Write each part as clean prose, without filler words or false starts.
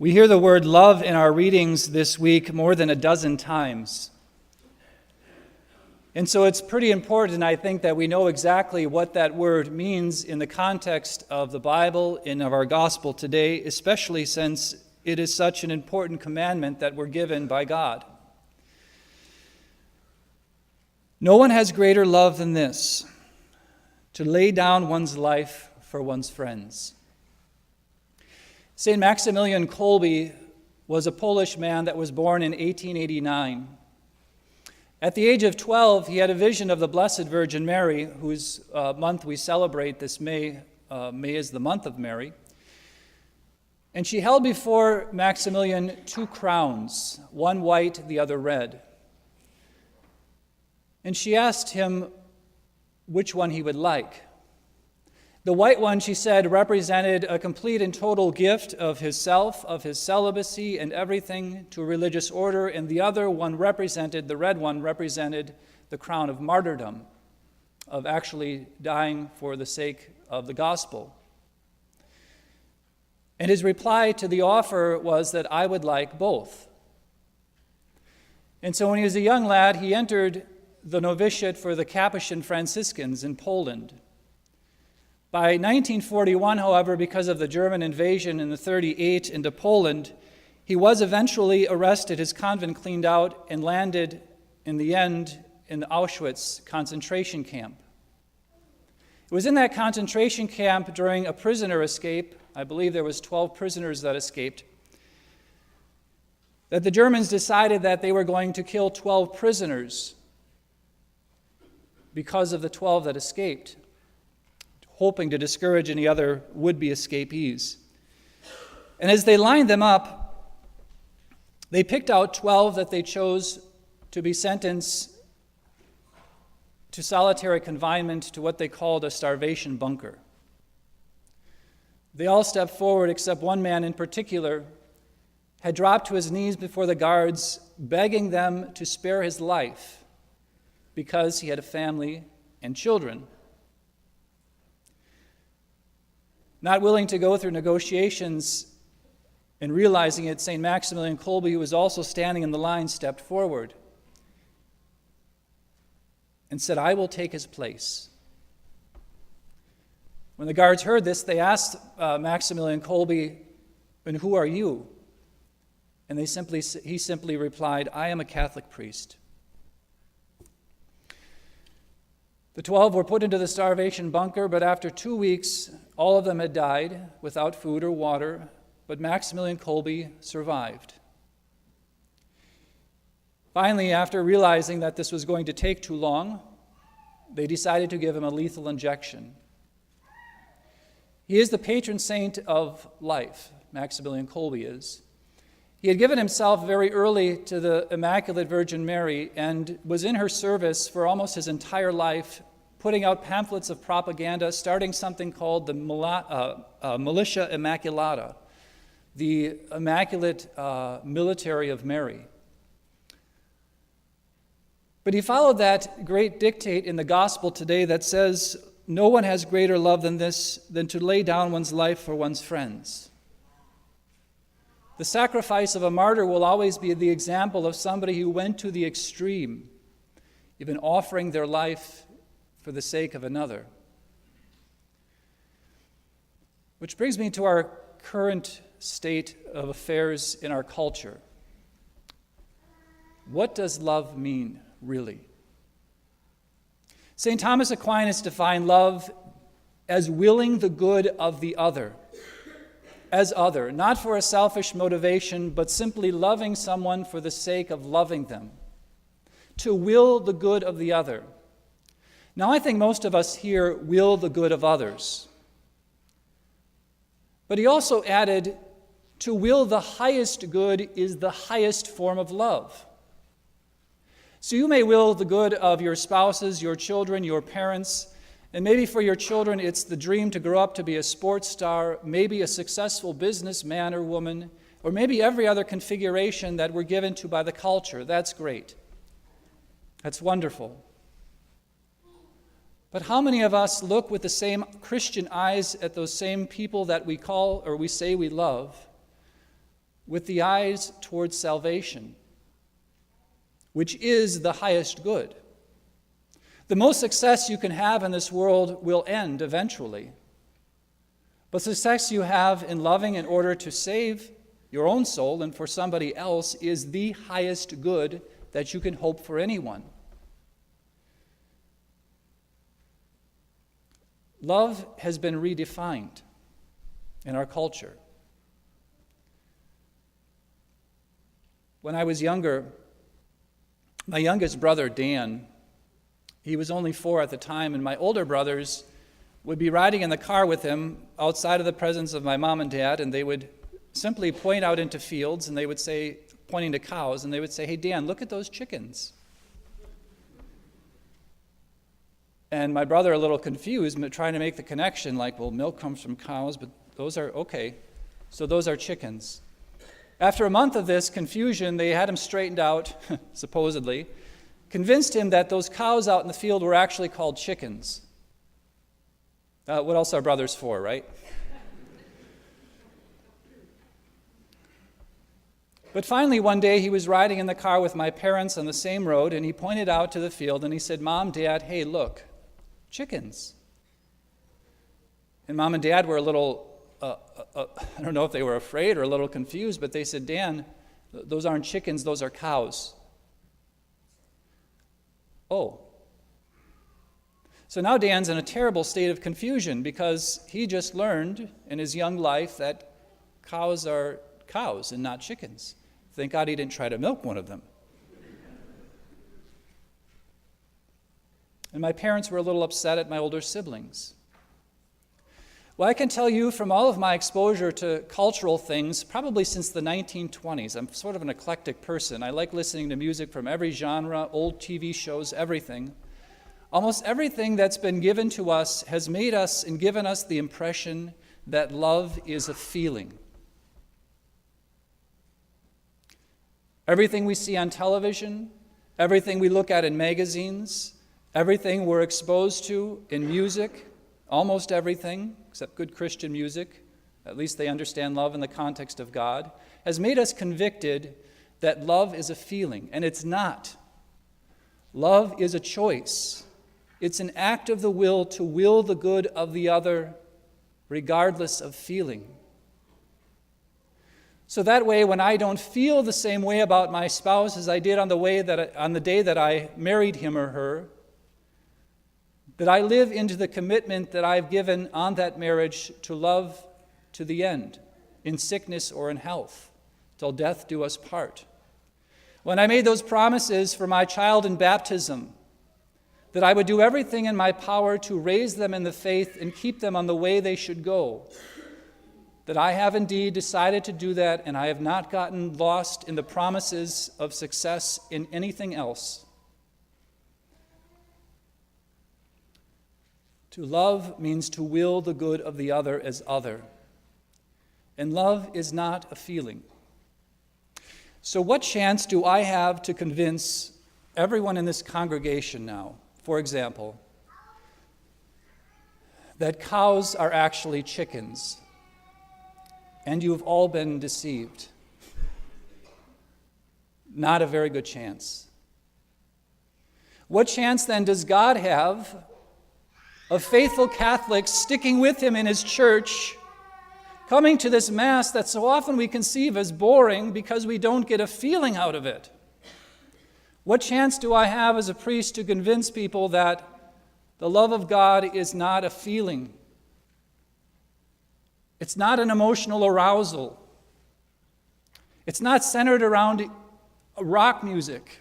We hear the word love in our readings this week more than a dozen times. And so it's pretty important, I think, that we know exactly what that word means in the context of the Bible and of our gospel today, especially since it is such an important commandment that we're given by God. No one has greater love than this, to lay down one's life for one's friends. St. Maximilian Kolbe was a Polish man that was born in 1889. At the age of 12, he had a vision of the Blessed Virgin Mary, whose month we celebrate this May. May is the month of Mary. And she held before Maximilian two crowns, one white, the other red. And she asked him which one he would like. The white one, she said, represented a complete and total gift of his self, of his celibacy and everything to a religious order, and the other one represented, the red one represented the crown of martyrdom, of actually dying for the sake of the gospel. And his reply to the offer was that I would like both. And so when he was a young lad, he entered the novitiate for the Capuchin Franciscans in Poland. By 1941, however, because of the German invasion in the 1938 into Poland, he was eventually arrested, his convent cleaned out, and landed in the end in the Auschwitz concentration camp. It was in that concentration camp during a prisoner escape, I believe there was 12 prisoners that escaped, that the Germans decided that they were going to kill 12 prisoners because of the 12 that escaped, hoping to discourage any other would-be escapees. And as they lined them up, they picked out 12 that they chose to be sentenced to solitary confinement to what they called a starvation bunker. They all stepped forward, except one man in particular had dropped to his knees before the guards, begging them to spare his life because he had a family and children. Not willing to go through negotiations and realizing it, St. Maximilian Kolbe, who was also standing in the line, stepped forward and said, I will take his place. When the guards heard this, they asked Maximilian Kolbe, and who are you? And he simply replied, I am a Catholic priest. The 12 were put into the starvation bunker, but after 2 weeks, all of them had died without food or water, but Maximilian Kolbe survived. Finally, after realizing that this was going to take too long, they decided to give him a lethal injection. He is the patron saint of life, Maximilian Kolbe is. He had given himself very early to the Immaculate Virgin Mary and was in her service for almost his entire life, putting out pamphlets of propaganda, starting something called the Militia Immaculata, the Immaculate Military of Mary. But he followed that great dictate in the gospel today that says, no one has greater love than this, than to lay down one's life for one's friends. The sacrifice of a martyr will always be the example of somebody who went to the extreme, even offering their life for the sake of another. Which brings me to our current state of affairs in our culture. What does love mean, really? St. Thomas Aquinas defined love as willing the good of the other, as other, not for a selfish motivation, but simply loving someone for the sake of loving them. To will the good of the other. Now, I think most of us here will the good of others. But he also added, to will the highest good is the highest form of love. So you may will the good of your spouses, your children, your parents, and maybe for your children it's the dream to grow up to be a sports star, maybe a successful businessman or woman, or maybe every other configuration that we're given to by the culture. That's great. That's wonderful. But how many of us look with the same Christian eyes at those same people that we call or we say we love, with the eyes towards salvation, which is the highest good. The most success you can have in this world will end eventually. But success you have in loving in order to save your own soul and for somebody else is the highest good that you can hope for anyone. Love has been redefined in our culture. When I was younger, my youngest brother, Dan, he was only 4 at the time, and my older brothers would be riding in the car with him outside of the presence of my mom and dad, and they would simply point out into fields, and they would say, pointing to cows, and they would say, "Hey, Dan, look at those chickens." And my brother, a little confused, trying to make the connection, like, well, milk comes from cows, but those are, okay, so those are chickens. After a month of this confusion, they had him straightened out, supposedly, convinced him that those cows out in the field were actually called chickens. What else are brothers for, right? But finally, one day, he was riding in the car with my parents on the same road, and he pointed out to the field, and he said, "Mom, Dad, hey, look, chickens." And Mom and Dad were a little, I don't know if they were afraid or a little confused, but they said, "Dan, those aren't chickens, those are cows." Oh. So now Dan's in a terrible state of confusion because he just learned in his young life that cows are cows and not chickens. Thank God he didn't try to milk one of them. And my parents were a little upset at my older siblings. Well, I can tell you from all of my exposure to cultural things, probably since the 1920s, I'm sort of an eclectic person. I like listening to music from every genre, old TV shows, everything. Almost everything that's been given to us has made us and given us the impression that love is a feeling. Everything we see on television, everything we look at in magazines, everything we're exposed to in music, almost everything, except good Christian music, at least they understand love in the context of God, has made us convicted that love is a feeling, and it's not. Love is a choice. It's an act of the will to will the good of the other, regardless of feeling. So that way, when I don't feel the same way about my spouse as I did on the day that I married him or her, that I live into the commitment that I've given on that marriage to love to the end, in sickness or in health, till death do us part. When I made those promises for my child in baptism, that I would do everything in my power to raise them in the faith and keep them on the way they should go, that I have indeed decided to do that, and I have not gotten lost in the promises of success in anything else. To love means to will the good of the other as other. And love is not a feeling. So what chance do I have to convince everyone in this congregation now, for example, that cows are actually chickens, and you've all been deceived? Not a very good chance. What chance then does God have of faithful Catholics sticking with him in his church, coming to this Mass that so often we conceive as boring because we don't get a feeling out of it? What chance do I have as a priest to convince people that the love of God is not a feeling? It's not an emotional arousal. It's not centered around rock music.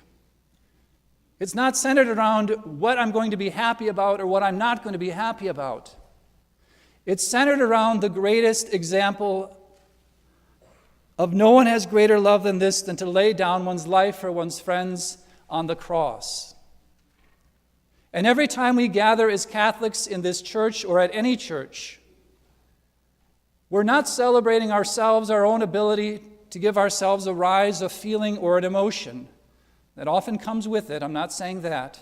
It's not centered around what I'm going to be happy about or what I'm not going to be happy about. It's centered around the greatest example of no one has greater love than this, than to lay down one's life for one's friends on the cross. And every time we gather as Catholics in this church or at any church, we're not celebrating ourselves, our own ability to give ourselves a rise, a feeling, or an emotion. That often comes with it, I'm not saying that.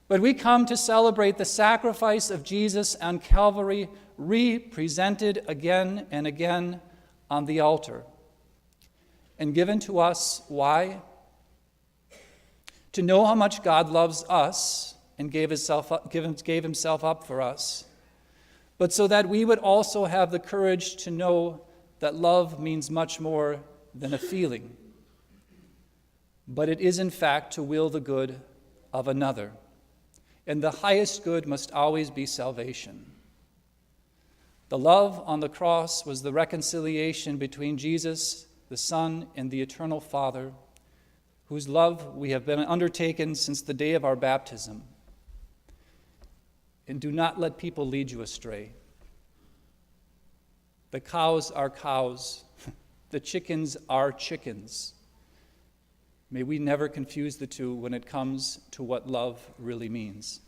But we come to celebrate the sacrifice of Jesus on Calvary, represented again and again on the altar. and given to us. Why? To know how much God loves us and gave himself up for us, but so that we would also have the courage to know that love means much more than a feeling, but it is in fact to will the good of another. And the highest good must always be salvation. The love on the cross was the reconciliation between Jesus, the Son, and the eternal Father, whose love we have been undertaken since the day of our baptism. And do not let people lead you astray. The cows are cows. The chickens are chickens. May we never confuse the two when it comes to what love really means.